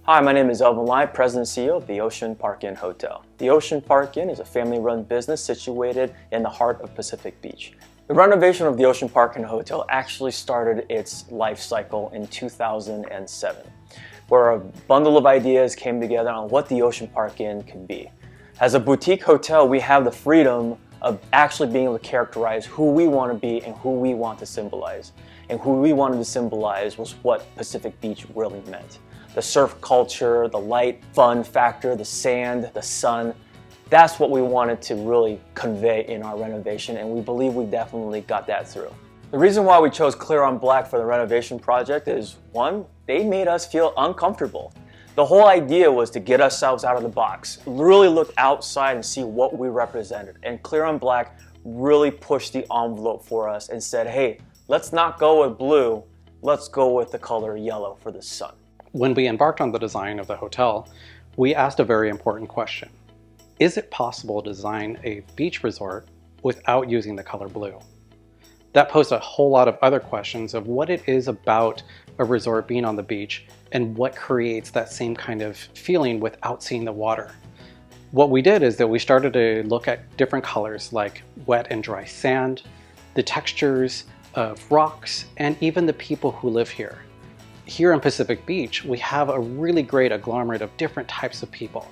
Hi, my name is Elvin Lai, President and CEO of the Ocean Park Inn Hotel. The Ocean Park Inn is a family-run business situated in the heart of Pacific Beach. The renovation of the Ocean Park Inn Hotel actually started its life cycle in 2007, where a bundle of ideas came together on what the Ocean Park Inn could be. As a boutique hotel, we have the freedom of actually being able to characterize who we want to be and who we want to symbolize. And who we wanted to symbolize was what Pacific Beach really meant. The surf culture, the light, fun factor, the sand, the sun. That's what we wanted to really convey in our renovation, and we believe we definitely got that through. The reason why we chose clear on black for the renovation project is, one, they made us feel uncomfortable. The whole idea was to get ourselves out of the box, really look outside and see what we represented. And clear on black really pushed the envelope for us and said, hey, let's not go with blue, let's go with the color yellow for the sun. When we embarked on the design of the hotel, we asked a very important question. Is it possible to design a beach resort without using the color blue? That posed a whole lot of other questions of what it is about a resort being on the beach and what creates that same kind of feeling without seeing the water. What we did is that we started to look at different colors like wet and dry sand, the textures of rocks, and even the people who live here. Here in Pacific Beach, we have a really great agglomerate of different types of people.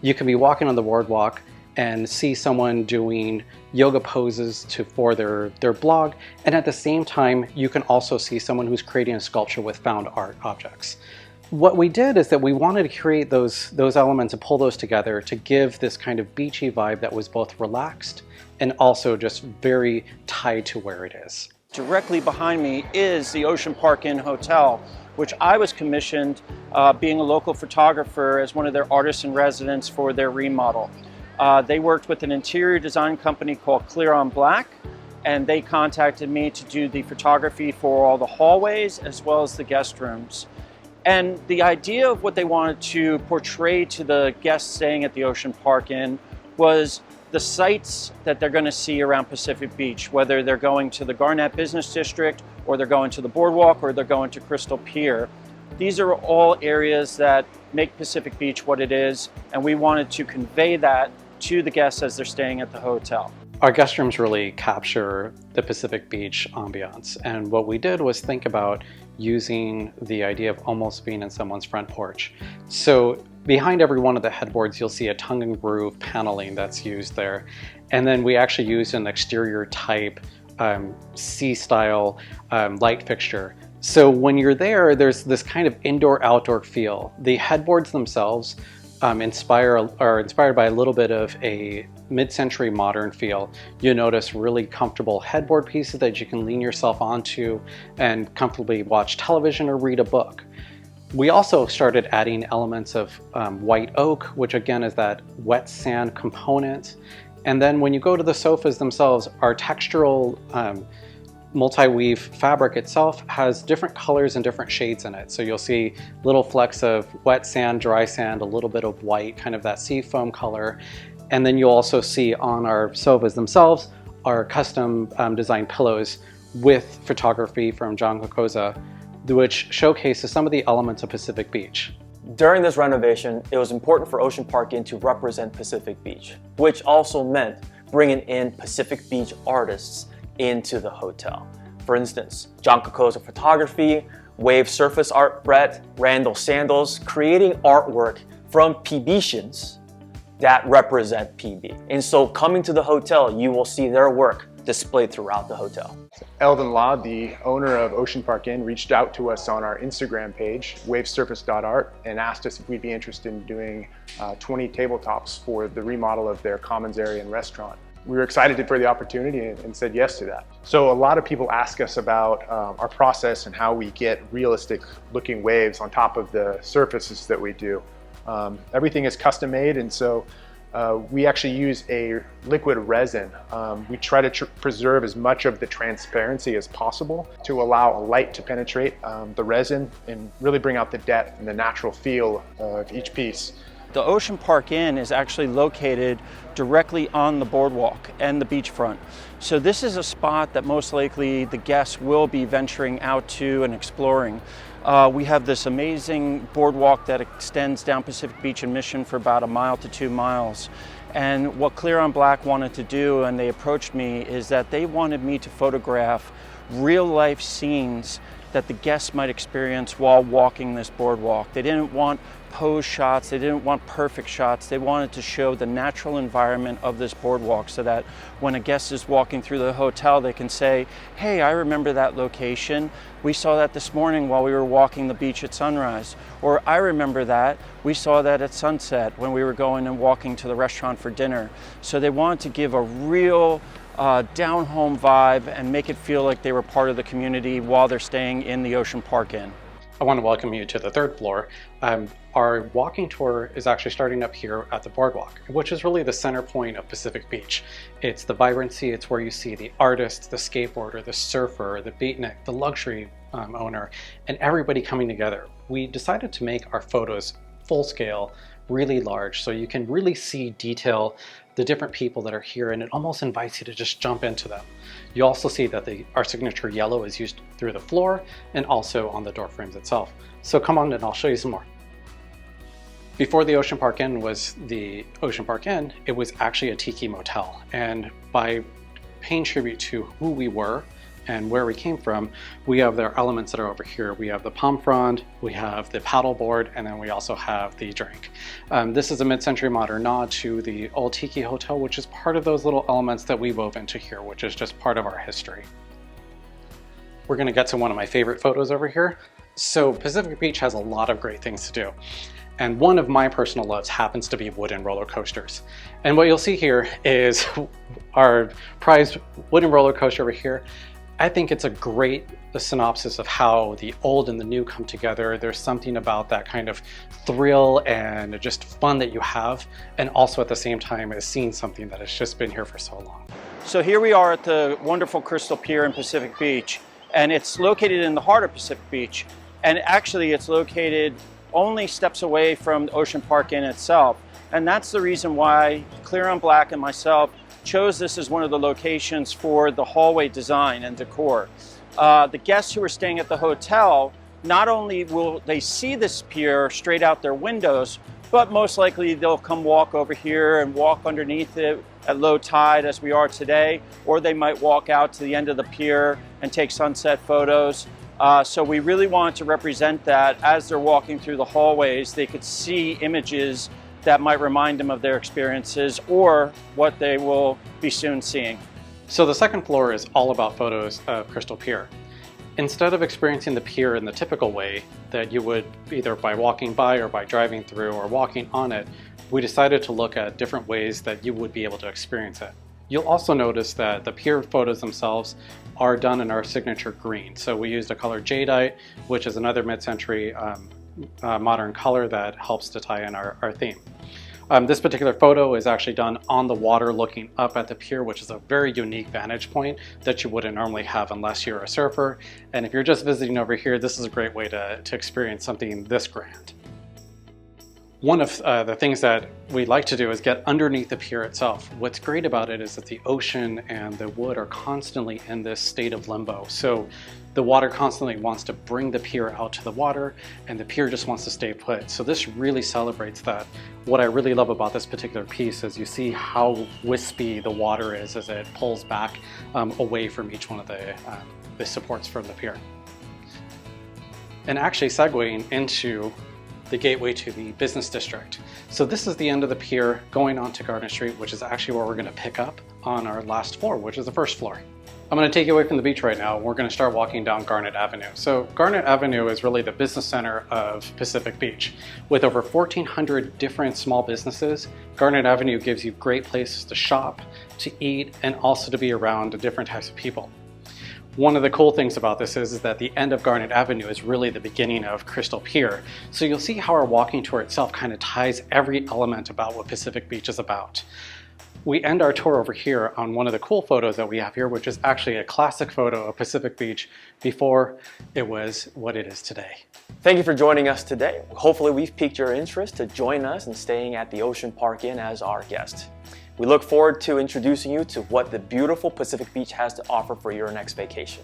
You can be walking on the boardwalk and see someone doing yoga poses for their blog, and at the same time, you can also see someone who's creating a sculpture with found art objects. What we did is that we wanted to create those elements and pull those together to give this kind of beachy vibe that was both relaxed and also just very tied to where it is. Directly behind me is the Ocean Park Inn Hotel, which I was commissioned being a local photographer as one of their artists in residence for their remodel. They worked with an interior design company called Clear on Black, and they contacted me to do the photography for all the hallways as well as the guest rooms. And the idea of what they wanted to portray to the guests staying at the Ocean Park Inn was the sights that they're going to see around Pacific Beach, whether they're going to the Garnet Business District or they're going to the Boardwalk or they're going to Crystal Pier. These are all areas that make Pacific Beach what it is, and we wanted to convey that to the guests as they're staying at the hotel. Our guest rooms really capture the Pacific Beach ambiance, and what we did was think about using the idea of almost being in someone's front porch. So behind every one of the headboards, you'll see a tongue and groove paneling that's used there. And then we actually used an exterior type C-style light fixture. So when you're there, there's this kind of indoor-outdoor feel. The headboards themselves are inspired by a little bit of a mid-century modern feel. You notice really comfortable headboard pieces that you can lean yourself onto and comfortably watch television or read a book. We also started adding elements of white oak, which again is that wet sand component. And then when you go to the sofas themselves, our textural multi-weave fabric itself has different colors and different shades in it. So you'll see little flecks of wet sand, dry sand, a little bit of white, kind of that sea foam color. And then you'll also see on our sofas themselves our custom designed pillows with photography from John Cocozza, which showcases some of the elements of Pacific Beach. During this renovation, it was important for Ocean Park Inn to represent Pacific Beach, which also meant bringing in Pacific Beach artists into the hotel. For instance, John Cocozza Photography, Wave Surface Art Brett, Randall Sandals, creating artwork from PBians that represent PB. And so coming to the hotel, you will see their work displayed throughout the hotel. Elvin Lai, the owner of Ocean Park Inn, reached out to us on our Instagram page, wavesurface.art, and asked us if we'd be interested in doing 20 tabletops for the remodel of their commons area and restaurant. We were excited for the opportunity and said yes to that. So a lot of people ask us about our process and how we get realistic looking waves on top of the surfaces that we do. Everything is custom made, and so we actually use a liquid resin. We try to preserve as much of the transparency as possible to allow light to penetrate the resin and really bring out the depth and the natural feel of each piece. The Ocean Park Inn is actually located directly on the boardwalk and the beachfront. So this is a spot that most likely the guests will be venturing out to and exploring. We have this amazing boardwalk that extends down Pacific Beach and Mission for about 1 mile to 2 miles. And what Clear on Black wanted to do, and they approached me, is that they wanted me to photograph real life scenes that the guests might experience while walking this boardwalk. They didn't want pose shots, they didn't want perfect shots, they wanted to show the natural environment of this boardwalk so that when a guest is walking through the hotel, they can say, hey, I remember that location. We saw that this morning while we were walking the beach at sunrise. Or I remember that. We saw that at sunset when we were going and walking to the restaurant for dinner. So they wanted to give a real down-home vibe and make it feel like they were part of the community while they're staying in the Ocean Park Inn. I want to welcome you to the 3rd floor. Our walking tour is actually starting up here at the Boardwalk, which is really the center point of Pacific Beach. It's the vibrancy, it's where you see the artist, the skateboarder, the surfer, the beatnik, the luxury owner, and everybody coming together. We decided to make our photos full scale, really large, so you can really see detail, the different people that are here, and it almost invites you to just jump into them. You also see that our signature yellow is used through the floor and also on the door frames itself. So come on and I'll show you some more. Before the Ocean Park Inn was the Ocean Park Inn, it was actually a tiki motel. And by paying tribute to who we were and where we came from, we have their elements that are over here. We have the palm frond, we have the paddleboard, and then we also have the drink. This is a mid-century modern nod to the old tiki hotel, which is part of those little elements that we wove into here, which is just part of our history. We're gonna get to one of my favorite photos over here. So Pacific Beach has a lot of great things to do. And one of my personal loves happens to be wooden roller coasters. And what you'll see here is our prized wooden roller coaster over here. I think it's a great synopsis of how the old and the new come together. There's something about that kind of thrill and just fun that you have, and also at the same time is seeing something that has just been here for so long. So here we are at the wonderful Crystal Pier in Pacific Beach, and it's located in the heart of Pacific Beach. And actually it's located only steps away from the Ocean Park Inn itself. And that's the reason why Clear on Black and myself chose this as one of the locations for the hallway design and decor. The guests who are staying at the hotel, not only will they see this pier straight out their windows, but most likely they'll come walk over here and walk underneath it at low tide as we are today, or they might walk out to the end of the pier and take sunset photos. So we really wanted to represent that as they're walking through the hallways, they could see images that might remind them of their experiences or what they will be soon seeing. So the 2nd floor is all about photos of Crystal Pier. Instead of experiencing the pier in the typical way that you would either by walking by or by driving through or walking on it, we decided to look at different ways that you would be able to experience it. You'll also notice that the pier photos themselves are done in our signature green. So we used a color jadeite, which is another mid-century modern color that helps to tie in our theme. This particular photo is actually done on the water looking up at the pier, which is a very unique vantage point that you wouldn't normally have unless you're a surfer. And if you're just visiting over here, this is a great way to experience something this grand. One of the things that we like to do is get underneath the pier itself. What's great about it is that the ocean and the wood are constantly in this state of limbo. So the water constantly wants to bring the pier out to the water, and the pier just wants to stay put. So this really celebrates that. What I really love about this particular piece is you see how wispy the water is as it pulls back away from each one of the supports from the pier. And actually segueing into the gateway to the business district. So this is the end of the pier going on to Garden Street, which is actually where we're going to pick up on our last floor, which is the 1st floor. I'm going to take you away from the beach right now. We're going to start walking down Garnet Avenue. So Garnet Avenue is really the business center of Pacific Beach. With over 1,400 different small businesses, Garnet Avenue gives you great places to shop, to eat, and also to be around different types of people. One of the cool things about this is that the end of Garnet Avenue is really the beginning of Crystal Pier. So you'll see how our walking tour itself kind of ties every element about what Pacific Beach is about. We end our tour over here on one of the cool photos that we have here, which is actually a classic photo of Pacific Beach before it was what it is today. Thank you for joining us today. Hopefully we've piqued your interest to join us in staying at the Ocean Park Inn as our guest. We look forward to introducing you to what the beautiful Pacific Beach has to offer for your next vacation.